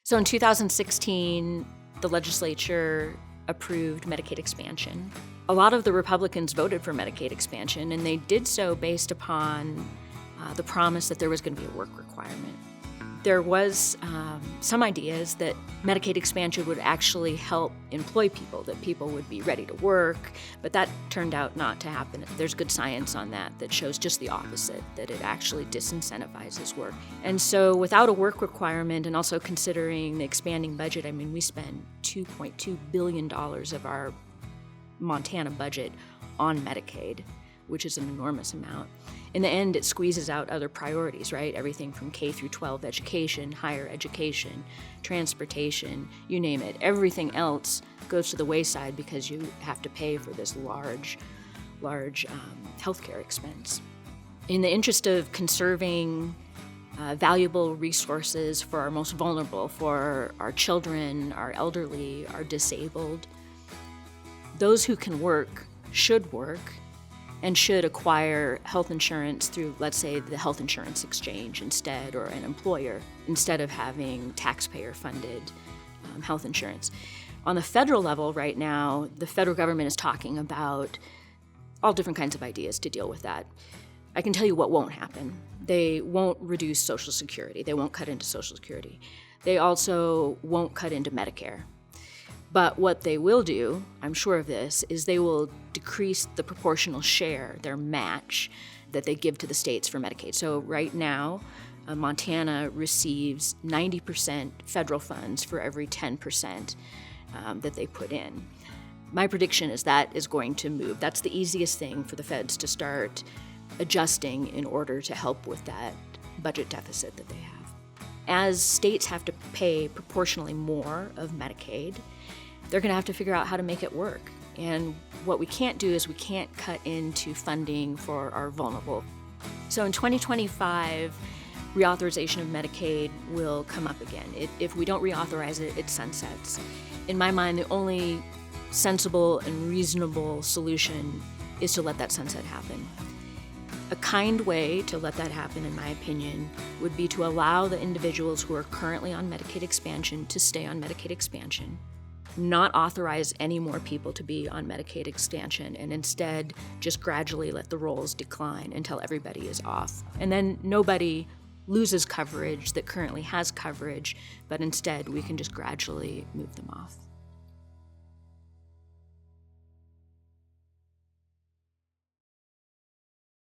So in 2016, the legislature approved Medicaid expansion. A lot of the Republicans voted for Medicaid expansion, and they did so based upon the promise that there was going to be a work requirement. There was some ideas that Medicaid expansion would actually help employ people, that people would be ready to work, but that turned out not to happen. There's good science on that shows just the opposite, that it actually disincentivizes work. And so without a work requirement, and also considering the expanding budget, I mean, we spend $2.2 billion of our Montana budget on Medicaid, which is an enormous amount. In the end, it squeezes out other priorities, right? Everything from K through 12 education, higher education, transportation, you name it. Everything else goes to the wayside because you have to pay for this large healthcare expense. In the interest of conserving valuable resources for our most vulnerable, for our children, our elderly, our disabled, those who can work should work and should acquire health insurance through, let's say, the health insurance exchange instead, or an employer, instead of having taxpayer-funded health insurance. On the federal level right now, the federal government is talking about all different kinds of ideas to deal with that. I can tell you what won't happen. They won't reduce Social Security. They won't cut into Social Security. They also won't cut into Medicare. But what they will do, I'm sure of this, is they will decrease the proportional share, their match, that they give to the states for Medicaid. So right now, Montana receives 90% federal funds for every 10% that they put in. My prediction is that is going to move. That's the easiest thing for the feds to start adjusting in order to help with that budget deficit that they have. As states have to pay proportionally more of Medicaid, they're going to have to figure out how to make it work. And what we can't do is we can't cut into funding for our vulnerable. So in 2025, reauthorization of Medicaid will come up again. If we don't reauthorize it, it sunsets. In my mind, the only sensible and reasonable solution is to let that sunset happen. A kind way to let that happen, in my opinion, would be to allow the individuals who are currently on Medicaid expansion to stay on Medicaid expansion, not authorize any more people to be on Medicaid expansion, and instead just gradually let the rolls decline until everybody is off. And then nobody loses coverage that currently has coverage, but instead we can just gradually move them off.